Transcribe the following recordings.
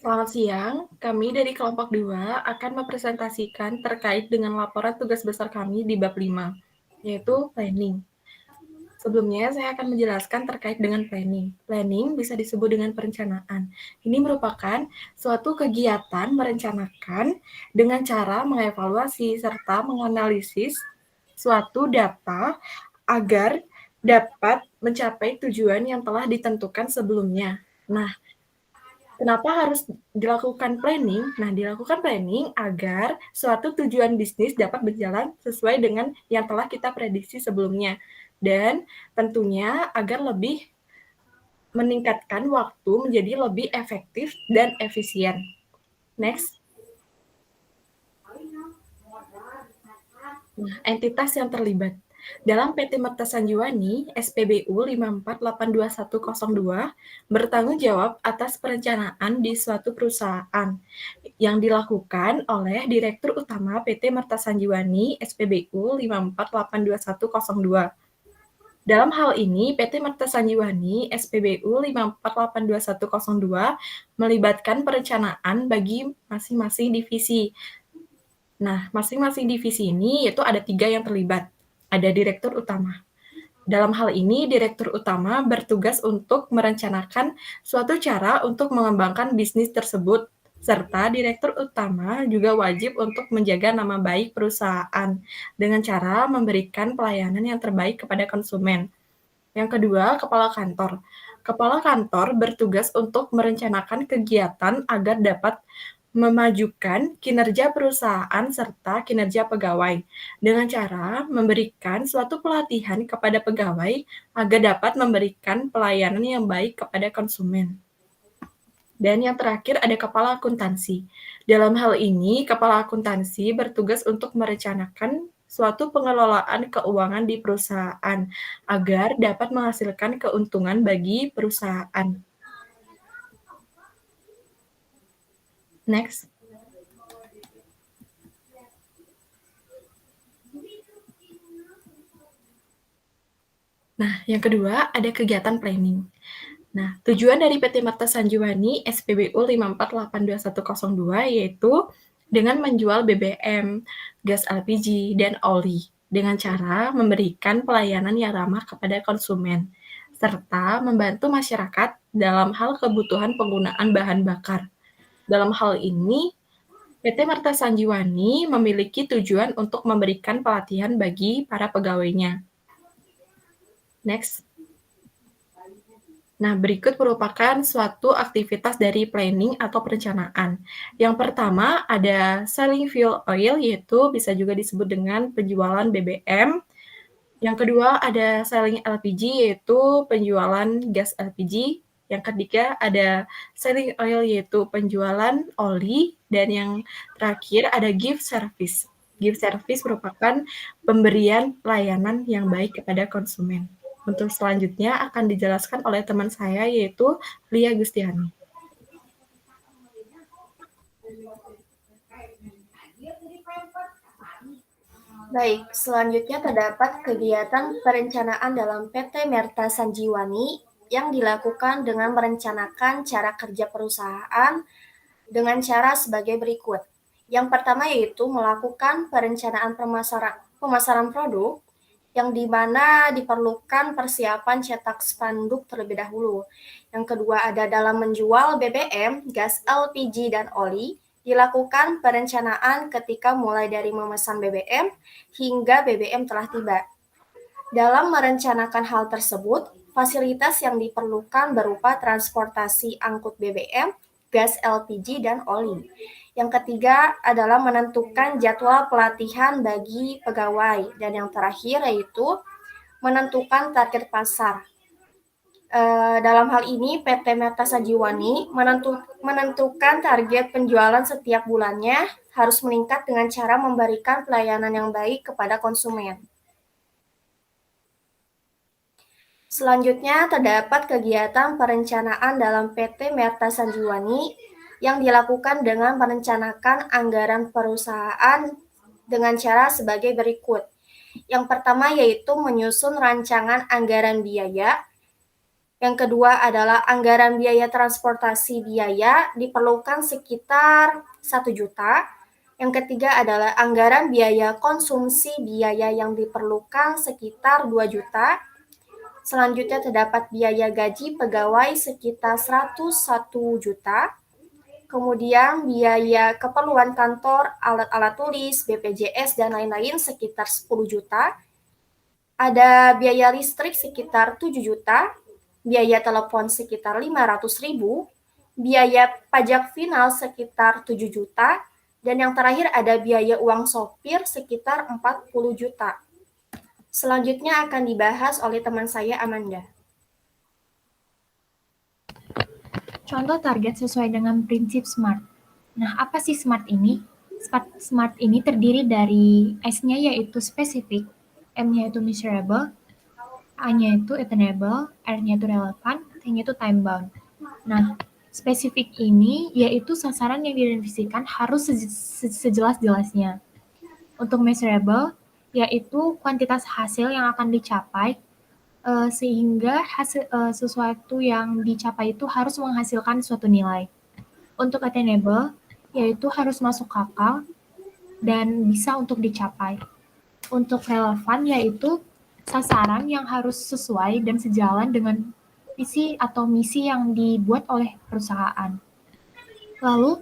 Selamat siang, kami dari kelompok 2 akan mempresentasikan terkait dengan laporan tugas besar kami di bab 5, yaitu planning. Sebelumnya, saya akan menjelaskan terkait dengan planning. Planning bisa disebut dengan perencanaan. Ini merupakan suatu kegiatan merencanakan dengan cara mengevaluasi serta menganalisis suatu data agar dapat mencapai tujuan yang telah ditentukan sebelumnya. Nah, kenapa harus dilakukan planning? Nah, dilakukan planning agar suatu tujuan bisnis dapat berjalan sesuai dengan yang telah kita prediksi sebelumnya. Dan tentunya agar lebih meningkatkan waktu menjadi lebih efektif dan efisien. Next. Nah, entitas yang terlibat. Dalam PT Merta Sanjiwani, SPBU 54820102 bertanggung jawab atas perencanaan di suatu perusahaan yang dilakukan oleh Direktur Utama PT Merta Sanjiwani, SPBU 54820102. Dalam hal ini, PT Merta Sanjiwani, SPBU 54820102 melibatkan perencanaan bagi masing-masing divisi. Nah, masing-masing divisi ini yaitu ada 3 yang terlibat. Ada direktur utama. Dalam hal ini, direktur utama bertugas untuk merencanakan suatu cara untuk mengembangkan bisnis tersebut, serta direktur utama juga wajib untuk menjaga nama baik perusahaan dengan cara memberikan pelayanan yang terbaik kepada konsumen. Yang kedua, kepala kantor. Kepala kantor bertugas untuk merencanakan kegiatan agar dapat memajukan kinerja perusahaan serta kinerja pegawai, dengan cara memberikan suatu pelatihan kepada pegawai agar dapat memberikan pelayanan yang baik kepada konsumen. Dan yang terakhir ada kepala akuntansi. Dalam hal ini, kepala akuntansi bertugas untuk merencanakan suatu pengelolaan keuangan di perusahaan agar dapat menghasilkan keuntungan bagi perusahaan. Next. Nah, yang kedua ada kegiatan planning. Nah, tujuan dari PT Marta Sanjiwani SPBU 54820102 yaitu dengan menjual BBM, gas LPG, dan oli dengan cara memberikan pelayanan yang ramah kepada konsumen, serta membantu masyarakat dalam hal kebutuhan penggunaan bahan bakar. Dalam hal ini, PT Marta Sanjiwani memiliki tujuan untuk memberikan pelatihan bagi para pegawainya. Next. Nah, berikut merupakan suatu aktivitas dari planning atau perencanaan. Yang pertama ada selling fuel oil, yaitu bisa juga disebut dengan penjualan BBM. Yang kedua ada selling LPG, yaitu penjualan gas LPG. Yang ketiga ada selling oil, yaitu penjualan oli. Dan yang terakhir ada gift service. Gift service merupakan pemberian pelayanan yang baik kepada konsumen. Untuk selanjutnya akan dijelaskan oleh teman saya, yaitu Lia Gustiani. Baik, selanjutnya terdapat kegiatan perencanaan dalam PT Merta Sanjiwani yang dilakukan dengan merencanakan cara kerja perusahaan dengan cara sebagai berikut. Yang pertama yaitu melakukan perencanaan pemasaran produk yang di mana diperlukan persiapan cetak spanduk terlebih dahulu. Yang kedua ada dalam menjual BBM, gas LPG, dan oli, dilakukan perencanaan ketika mulai dari memesan BBM hingga BBM telah tiba. Dalam merencanakan hal tersebut, fasilitas yang diperlukan berupa transportasi angkut BBM, gas LPG, dan oli. Yang ketiga adalah menentukan jadwal pelatihan bagi pegawai. Dan yang terakhir yaitu menentukan target pasar. Dalam hal ini, PT Merta Sanjiwani menentukan target penjualan setiap bulannya harus meningkat dengan cara memberikan pelayanan yang baik kepada konsumen. Selanjutnya, terdapat kegiatan perencanaan dalam PT Merta Sanjiwani yang dilakukan dengan merencanakan anggaran perusahaan dengan cara sebagai berikut. Yang pertama yaitu menyusun rancangan anggaran biaya. Yang kedua adalah anggaran biaya transportasi biaya diperlukan sekitar 1 juta. Yang ketiga adalah anggaran biaya konsumsi biaya yang diperlukan sekitar 2 juta. Selanjutnya terdapat biaya gaji pegawai sekitar 101 juta. Kemudian biaya keperluan kantor, alat-alat tulis, BPJS, dan lain-lain sekitar 10 juta. Ada biaya listrik sekitar 7 juta, biaya telepon sekitar 500.000, biaya pajak final sekitar 7 juta, dan yang terakhir ada biaya uang sopir sekitar 40 juta. Selanjutnya akan dibahas oleh teman saya, Amanda. Contoh target sesuai dengan prinsip SMART. Nah, apa sih SMART ini? SMART ini terdiri dari S-nya yaitu specific, M-nya itu measurable, A-nya itu attainable, R-nya itu relevant, T-nya itu time bound. Nah, spesifik ini yaitu sasaran yang didefinisikan harus sejelas-jelasnya. Untuk measurable, yaitu kuantitas hasil yang akan dicapai sehingga sesuatu yang dicapai itu harus menghasilkan suatu nilai. Untuk attainable, yaitu harus masuk akal dan bisa untuk dicapai. Untuk relevan, yaitu sasaran yang harus sesuai dan sejalan dengan visi atau misi yang dibuat oleh perusahaan. Lalu,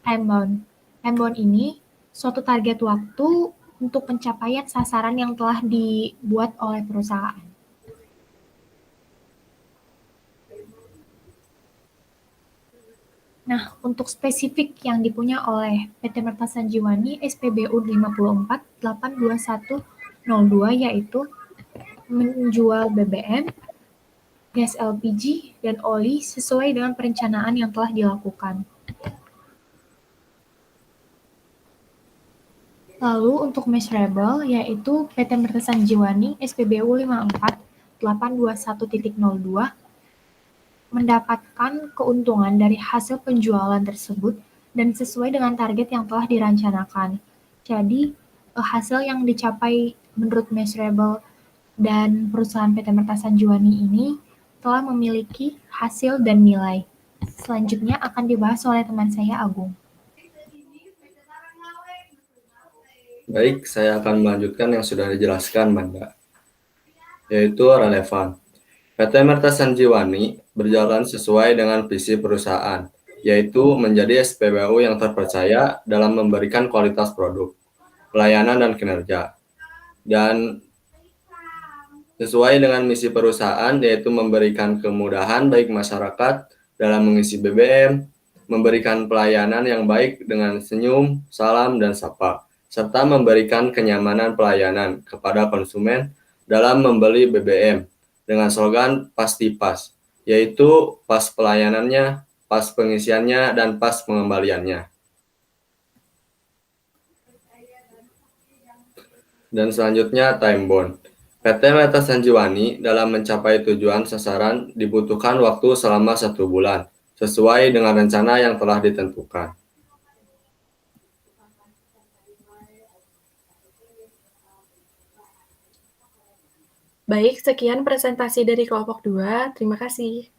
time bound. Time bound ini suatu target waktu untuk pencapaian sasaran yang telah dibuat oleh perusahaan. Nah, untuk spesifik yang dipunya oleh PT Merta Sanjiwani SPBU 54.82102 yaitu menjual BBM, gas LPG, dan oli sesuai dengan perencanaan yang telah dilakukan. Lalu untuk measurable yaitu PT Merta Sanjiwani SPBU 54.821.02 mendapatkan keuntungan dari hasil penjualan tersebut dan sesuai dengan target yang telah direncanakan. Jadi, hasil yang dicapai menurut measurable dan perusahaan PT Merta Sanjiwani ini telah memiliki hasil dan nilai. Selanjutnya akan dibahas oleh teman saya, Agung. Baik, saya akan melanjutkan yang sudah dijelaskan, Manda, yaitu relevan. PT Merta Sanjiwani berjalan sesuai dengan visi perusahaan, yaitu menjadi SPBU yang terpercaya dalam memberikan kualitas produk, pelayanan, dan kinerja. Dan sesuai dengan misi perusahaan, yaitu memberikan kemudahan baik masyarakat dalam mengisi BBM, memberikan pelayanan yang baik dengan senyum, salam, dan sapa, serta memberikan kenyamanan pelayanan kepada konsumen dalam membeli BBM dengan slogan Pasti Pas, yaitu pas pelayanannya, pas pengisiannya, dan pas pengembaliannya. Dan selanjutnya time bound. PT Merta Sanjiwani dalam mencapai tujuan sasaran dibutuhkan waktu selama 1 bulan, sesuai dengan rencana yang telah ditentukan. Baik, sekian presentasi dari kelompok 2. Terima kasih.